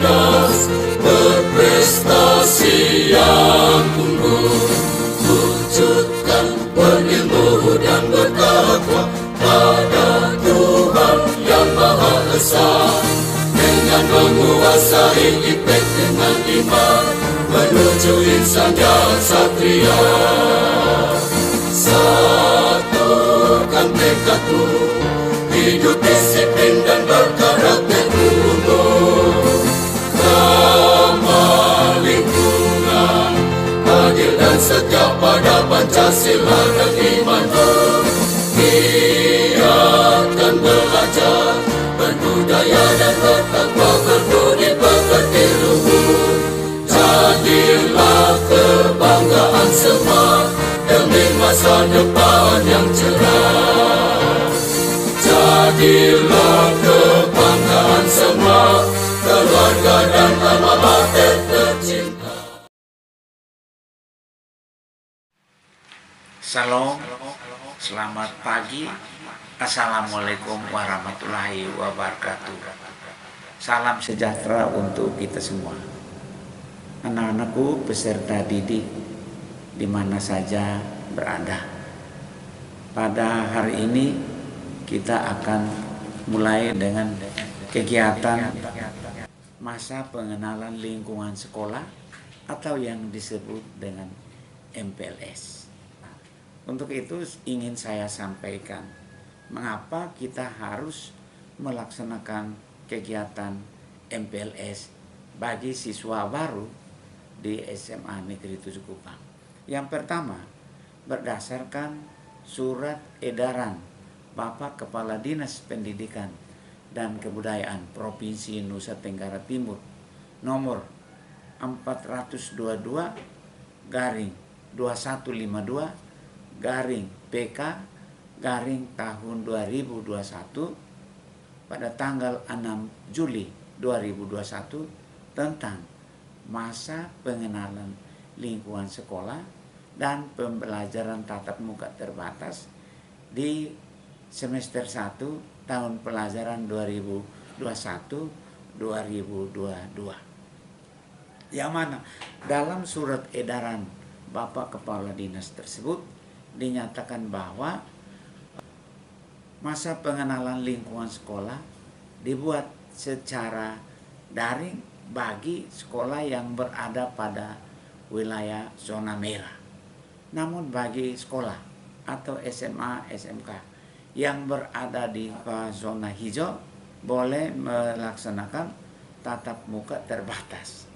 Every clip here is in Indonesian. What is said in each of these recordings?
cerdas, berprestasi yang unggul, wujudkan berilmu dan bertakwa pada Tuhan yang Maha Esa, dengan menguasai ipek dengan iman, menuju insan yang satria. Satukan tekadmu, hidup disiplin dan berkarakter unggul, ramah lingkungan, adil dan setia pada Pancasila dan imanmu. Giatkan belajar, berbudaya dan bertakwa, berbudi pekerti luhur. Jadilah kebanggaan semua demi masa depan yang cerah. Jadilah kebanggaan semua keluarga dan alma mater tercinta. Salam, selamat pagi. Assalamualaikum warahmatullahi wabarakatuh. Salam sejahtera untuk kita semua. Anak-anakku peserta didik di mana saja berada. Pada hari ini kita akan mulai dengan kegiatan masa pengenalan lingkungan sekolah atau yang disebut dengan MPLS. Untuk itu ingin saya sampaikan mengapa kita harus melaksanakan kegiatan MPLS bagi siswa baru di SMA Negeri 7 Kupang. Yang pertama, berdasarkan surat edaran Bapak Kepala Dinas Pendidikan dan Kebudayaan Provinsi Nusa Tenggara Timur nomor 422/2152 PK tahun 2021 pada tanggal 6 Juli 2021 tentang masa pengenalan lingkungan sekolah dan pembelajaran tatap muka terbatas di semester 1 tahun pelajaran 2021-2022. Yang mana dalam surat edaran Bapak Kepala Dinas tersebut dinyatakan bahwa masa pengenalan lingkungan sekolah dibuat secara daring bagi sekolah yang berada pada wilayah zona merah. Namun bagi sekolah atau SMA, SMK yang berada di zona hijau boleh melaksanakan tatap muka terbatas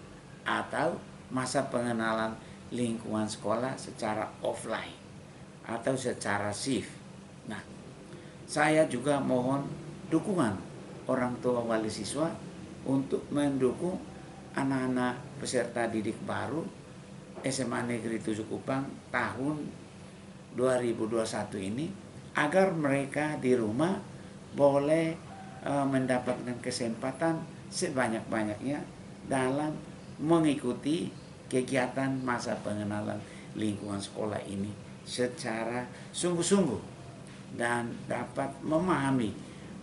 atau masa pengenalan lingkungan sekolah secara offline atau secara shift. Nah, saya juga mohon dukungan orang tua wali siswa untuk mendukung anak-anak peserta didik baru SMA Negeri 7 Kupang tahun 2021 ini agar mereka di rumah boleh mendapatkan kesempatan sebanyak-banyaknya dalam mengikuti kegiatan masa pengenalan lingkungan sekolah ini secara sungguh-sungguh dan dapat memahami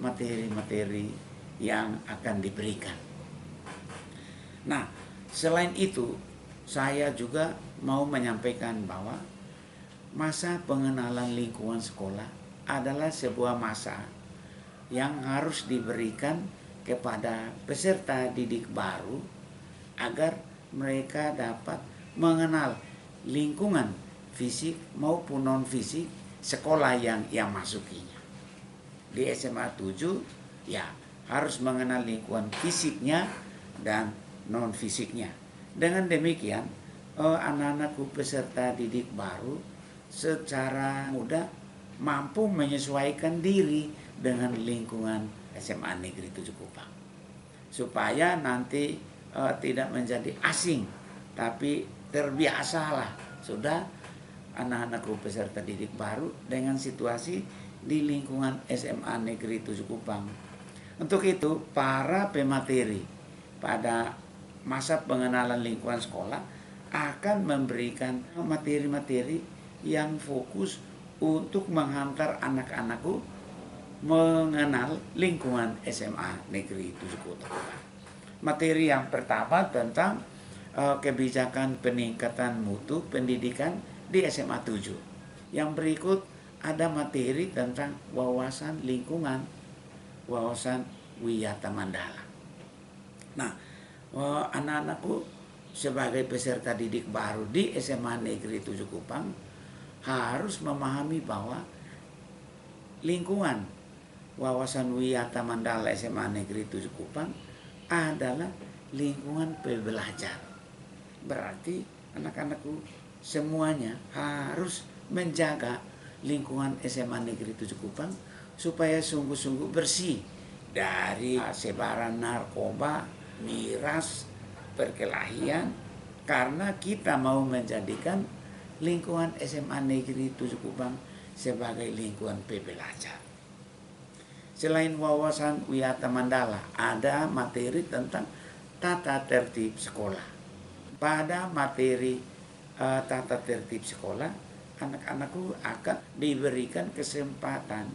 materi-materi yang akan diberikan. Nah, selain itu saya juga mau menyampaikan bahwa masa pengenalan lingkungan sekolah adalah sebuah masa yang harus diberikan kepada peserta didik baru agar mereka dapat mengenal lingkungan fisik maupun non-fisik sekolah yang ia masukinya. Di SMA 7 ya harus mengenal lingkungan fisiknya dan non-fisiknya. Dengan demikian, anak-anakku peserta didik baru secara mudah mampu menyesuaikan diri dengan lingkungan SMA Negeri 7 Kupang. Supaya nanti tidak menjadi asing, tapi terbiasalah sudah anak-anakku peserta didik baru dengan situasi di lingkungan SMA Negeri 7 Kupang. Untuk itu, para pemateri pada masa pengenalan lingkungan sekolah akan memberikan materi-materi yang fokus untuk menghantar anak-anakku mengenal lingkungan SMA Negeri 7 Kupang. Materi yang pertama tentang kebijakan peningkatan mutu pendidikan di SMA 7. Yang berikut ada materi tentang wawasan lingkungan, wawasan Wiyata Mandala. Nah, anak-anakku sebagai peserta didik baru di SMA Negeri 7 Kupang harus memahami bahwa lingkungan wawasan Wiyata Mandala SMA Negeri 7 Kupang adalah lingkungan pembelajar. Berarti anak-anakku semuanya harus menjaga lingkungan SMA Negeri 7 Kupang supaya sungguh-sungguh bersih dari sebaran narkoba, miras, perkelahian, karena kita mau menjadikan lingkungan SMA Negeri 7 Kupang sebagai lingkungan pembelajar. Selain wawasan Wiyata Mandala, ada materi tentang tata tertib sekolah. Pada materi tata tertib sekolah, anak-anakku akan diberikan kesempatan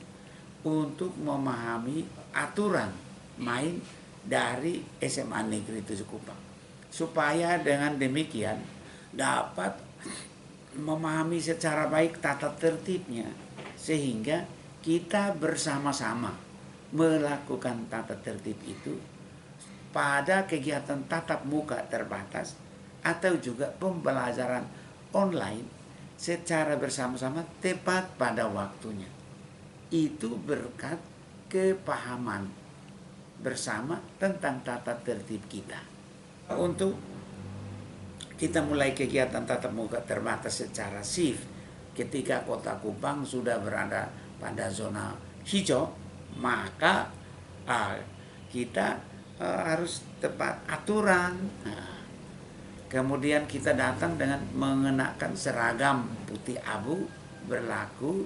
untuk memahami aturan main dari SMA Negeri 7 Kupang. Supaya dengan demikian dapat memahami secara baik tata tertibnya, sehingga kita bersama-sama melakukan tata tertib itu pada kegiatan tatap muka terbatas atau juga pembelajaran online secara bersama-sama tepat pada waktunya. Itu berkat kepahaman bersama tentang tata tertib kita. Untuk kita mulai kegiatan tatap muka terbatas secara shift ketika Kota Kupang sudah berada pada zona hijau, maka kita harus tepat aturan. Kemudian kita datang dengan mengenakan seragam putih abu berlaku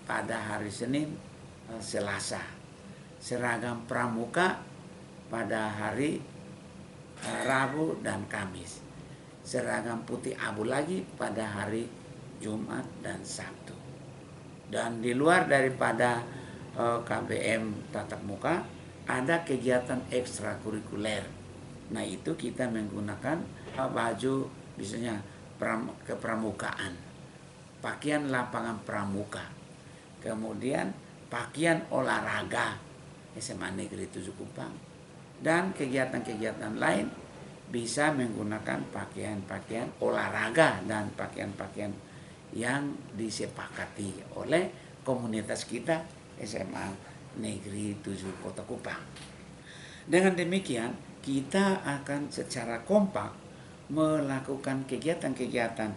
pada hari Senin, Selasa. Seragam pramuka pada hari Rabu dan Kamis. Seragam putih abu lagi pada hari Jumat dan Sabtu. Dan di luar daripada KBM tatap muka, ada kegiatan ekstrakurikuler. Nah, itu kita menggunakan baju misalnya kepramukaan, pakaian lapangan pramuka, kemudian pakaian olahraga SMA Negeri 7 Kupang, dan kegiatan-kegiatan lain bisa menggunakan pakaian-pakaian olahraga dan pakaian-pakaian yang disepakati oleh komunitas kita SMA Negeri 7 Kota Kupang. Dengan demikian kita akan secara kompak melakukan kegiatan-kegiatan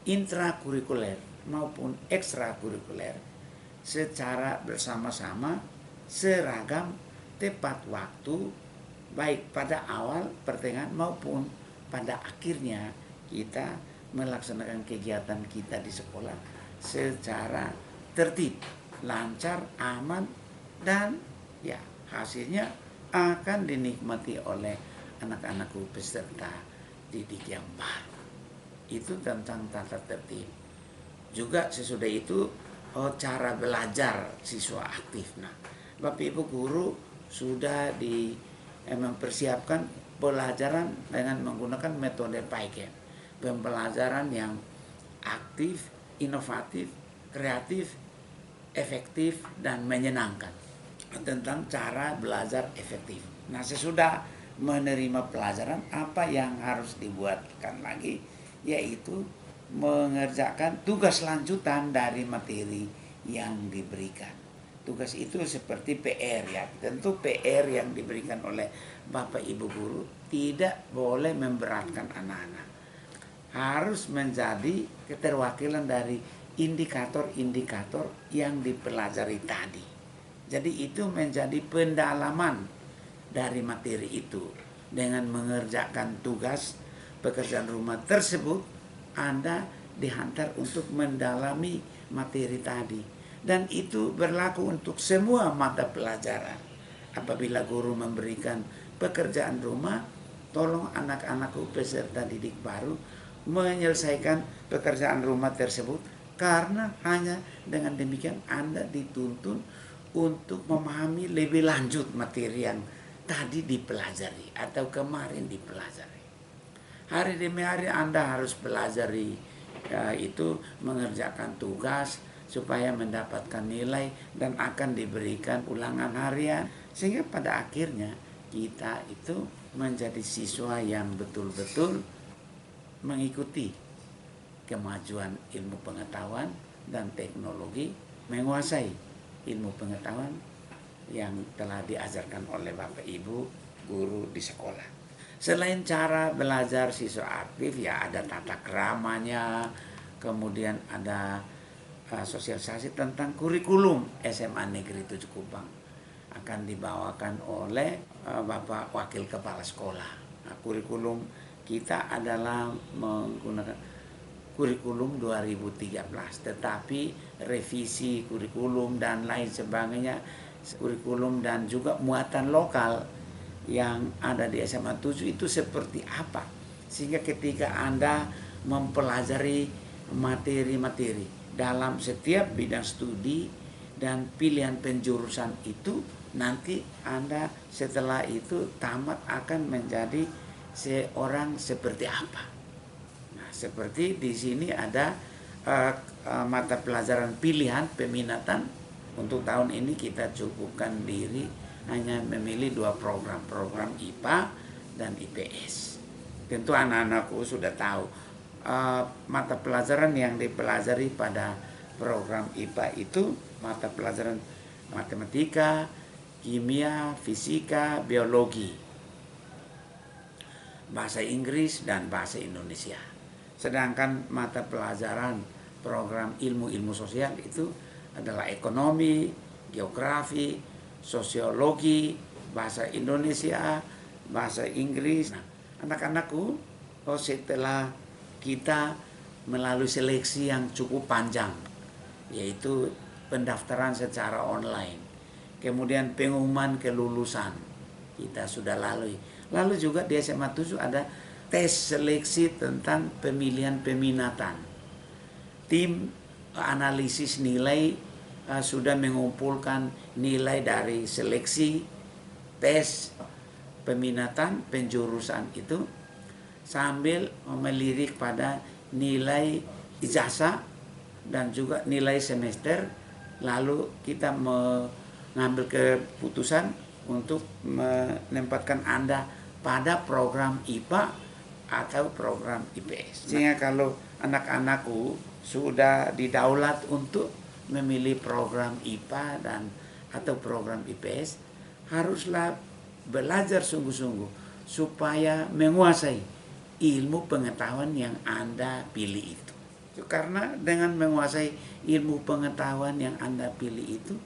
intrakurikuler maupun ekstrakurikuler secara bersama-sama, seragam, tepat waktu, baik pada awal, pertengahan maupun pada akhirnya kita melaksanakan kegiatan kita di sekolah secara tertib, lancar, aman, dan ya hasilnya akan dinikmati oleh anak-anakku peserta didik yang baru. Itu tentang tata tertib. Juga sesudah itu cara belajar siswa aktif. Nah, Bapak Ibu guru sudah mempersiapkan pelajaran dengan menggunakan metode PAIKEN. Pembelajaran yang aktif, inovatif, kreatif, efektif, dan menyenangkan. Tentang cara belajar efektif. Nah, sesudah menerima pelajaran, apa yang harus dibuatkan lagi? Yaitu mengerjakan tugas lanjutan dari materi yang diberikan. Tugas itu seperti PR ya. Tentu PR yang diberikan oleh Bapak Ibu guru tidak boleh memberatkan anak-anak. Harus menjadi keterwakilan dari indikator-indikator yang dipelajari tadi. Jadi itu menjadi pendalaman dari materi itu. Dengan mengerjakan tugas pekerjaan rumah tersebut, Anda dihantar untuk mendalami materi tadi. Dan itu berlaku untuk semua mata pelajaran. Apabila guru memberikan pekerjaan rumah, tolong anak-anakku peserta didik baru menyelesaikan pekerjaan rumah tersebut, karena hanya dengan demikian Anda dituntun untuk memahami lebih lanjut materi yang tadi dipelajari atau kemarin dipelajari. Hari demi hari Anda harus pelajari, itu mengerjakan tugas supaya mendapatkan nilai dan akan diberikan ulangan harian. Sehingga pada akhirnya kita itu menjadi siswa yang betul-betul mengikuti kemajuan ilmu pengetahuan dan teknologi, menguasai ilmu pengetahuan yang telah diajarkan oleh Bapak Ibu guru di sekolah. Selain cara belajar siswa aktif, ya ada tata keramanya, kemudian ada sosialisasi tentang kurikulum SMA Negeri 7 Kupang akan dibawakan oleh Bapak Wakil Kepala Sekolah. Nah, kurikulum kita adalah menggunakan kurikulum 2013, tetapi revisi kurikulum dan lain sebagainya, kurikulum dan juga muatan lokal yang ada di SMA 7 itu seperti apa, sehingga ketika Anda mempelajari materi-materi dalam setiap bidang studi dan pilihan penjurusan itu, nanti Anda setelah itu tamat akan menjadi seorang seperti apa. Nah, seperti di sini ada mata pelajaran pilihan peminatan. Untuk tahun ini kita cukupkan diri hanya memilih 2 program IPA dan IPS. Tentu anak-anakku sudah tahu mata pelajaran yang dipelajari pada program IPA itu mata pelajaran matematika, kimia, fisika, biologi, bahasa Inggris, dan bahasa Indonesia. Sedangkan mata pelajaran program ilmu-ilmu sosial itu adalah ekonomi, geografi, sosiologi, bahasa Indonesia, bahasa Inggris. Nah, anak-anakku, setelah kita melalui seleksi yang cukup panjang, yaitu pendaftaran secara online, kemudian pengumuman kelulusan kita sudah lalui. Lalu juga di SMA 7 ada tes seleksi tentang pemilihan peminatan. Tim analisis nilai sudah mengumpulkan nilai dari seleksi tes peminatan penjurusan itu sambil melirik pada nilai ijazah dan juga nilai semester. Lalu kita mengambil keputusan untuk menempatkan Anda pada program IPA atau program IPS. Sehingga kalau anak-anakku sudah didaulat untuk memilih program IPA atau program IPS, haruslah belajar sungguh-sungguh supaya menguasai ilmu pengetahuan yang Anda pilih itu. Karena dengan menguasai ilmu pengetahuan yang Anda pilih itu,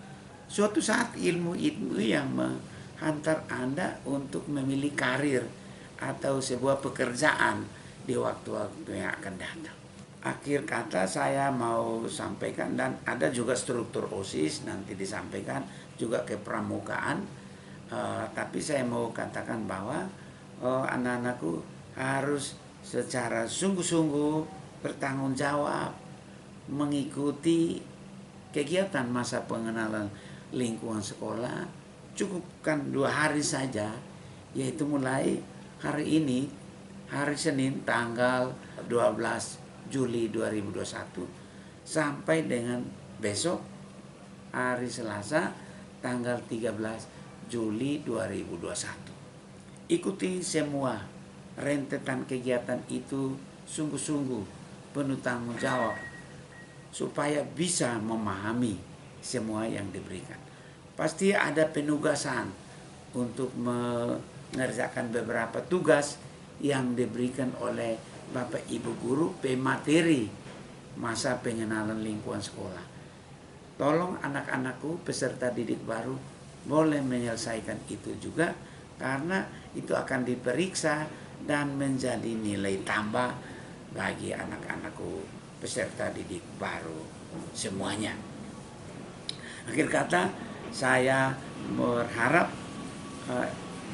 suatu saat ilmu itu yang menghantar Anda untuk memilih karir atau sebuah pekerjaan di waktu-waktu yang akan datang. Akhir kata saya mau sampaikan, dan ada juga struktur OSIS nanti disampaikan juga ke pramukaan, tapi saya mau katakan bahwa anak-anakku harus secara sungguh-sungguh bertanggung jawab mengikuti kegiatan masa pengenalan lingkungan sekolah. Cukupkan 2 hari saja, yaitu mulai hari ini, hari Senin tanggal 12 Juli 2021 sampai dengan besok hari Selasa tanggal 13 Juli 2021. Ikuti semua rentetan kegiatan itu sungguh-sungguh penuh tanggung jawab supaya bisa memahami semua yang diberikan. Pasti ada penugasan untuk mengerjakan beberapa tugas yang diberikan oleh Bapak Ibu Guru pemateri masa pengenalan lingkungan sekolah. Tolong anak-anakku peserta didik baru boleh menyelesaikan itu juga, karena itu akan diperiksa dan menjadi nilai tambah bagi anak-anakku peserta didik baru semuanya. Akhir kata, saya berharap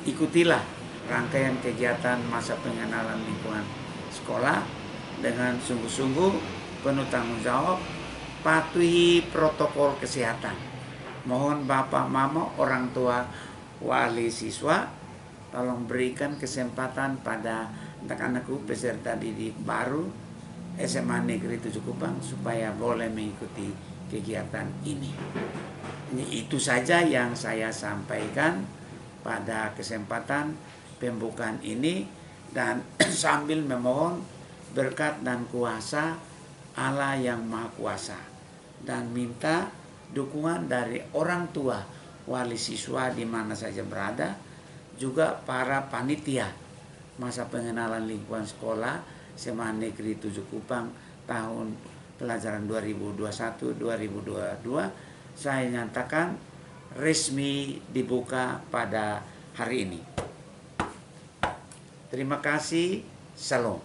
ikutilah rangkaian kegiatan masa pengenalan lingkungan sekolah dengan sungguh-sungguh, penuh tanggung jawab, patuhi protokol kesehatan. Mohon Bapak, Mama, orang tua, wali siswa tolong berikan kesempatan pada anak-anakku peserta didik baru SMA Negeri 7 Kupang supaya boleh mengikuti kegiatan ini. Itu saja yang saya sampaikan pada kesempatan pembukaan ini, dan sambil memohon berkat dan kuasa Allah yang Maha Kuasa, dan minta dukungan dari orang tua, wali siswa di mana saja berada, juga para panitia masa pengenalan lingkungan sekolah SMA Negeri 7 Kupang tahun pelajaran 2021-2022. Saya nyatakan resmi dibuka pada hari ini. Terima kasih. Salam.